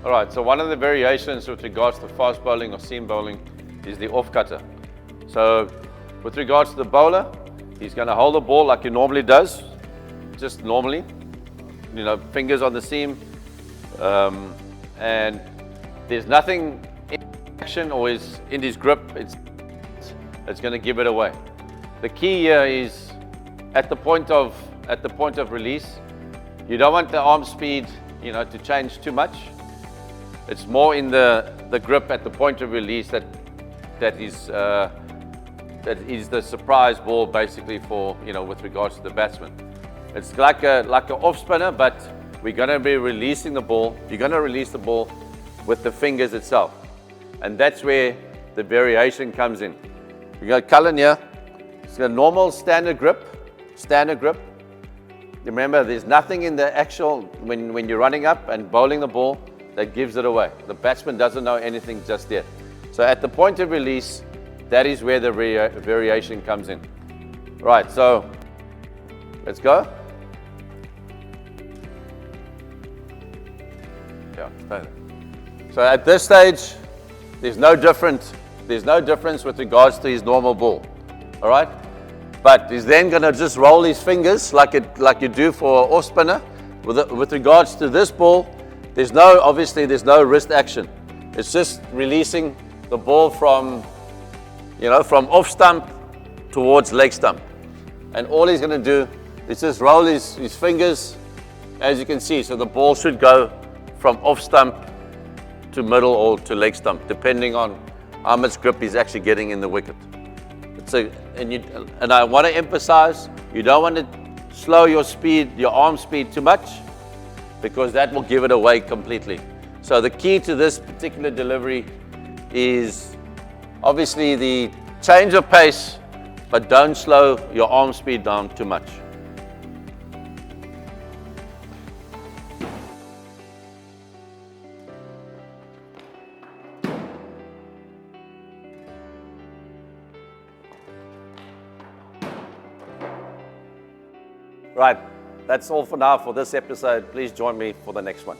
All right, so one of the variations with regards to fast bowling or seam bowling is the off cutter. So with regards to the bowler, he's going to hold the ball like he normally does, just normally, fingers on the seam, and there's nothing in action or is in his grip. It's going to give it away. The key here is at the point of release, you don't want the arm speed, to change too much. It's more in the grip at the point of release that is the surprise ball, basically, for with regards to the batsman. It's like an off spinner, but we're going to be releasing the ball. You're going to release the ball with the fingers itself, and that's where the variation comes in. You got Cullen here. It's a normal standard grip. Remember, there's nothing in the actual when you're running up and bowling the ball that gives it away. The batsman doesn't know anything just yet. So at the point of release, that is where the variation comes in. Right, so let's go. Yeah, so at this stage, there's no difference with regards to his normal ball. All right? But he's then going to just roll his fingers like you do for an off spinner. With regards to this ball, there's no wrist action. It's just releasing the ball from off stump towards leg stump. And all he's going to do is just roll his fingers, as you can see. So the ball should go from off stump to middle or to leg stump, depending on how much grip he's actually getting in the wicket. And I want to emphasize, you don't want to slow your arm speed too much, because that will give it away completely. So the key to this particular delivery is obviously the change of pace, but don't slow your arm speed down too much. Right, that's all for now for this episode. Please join me for the next one.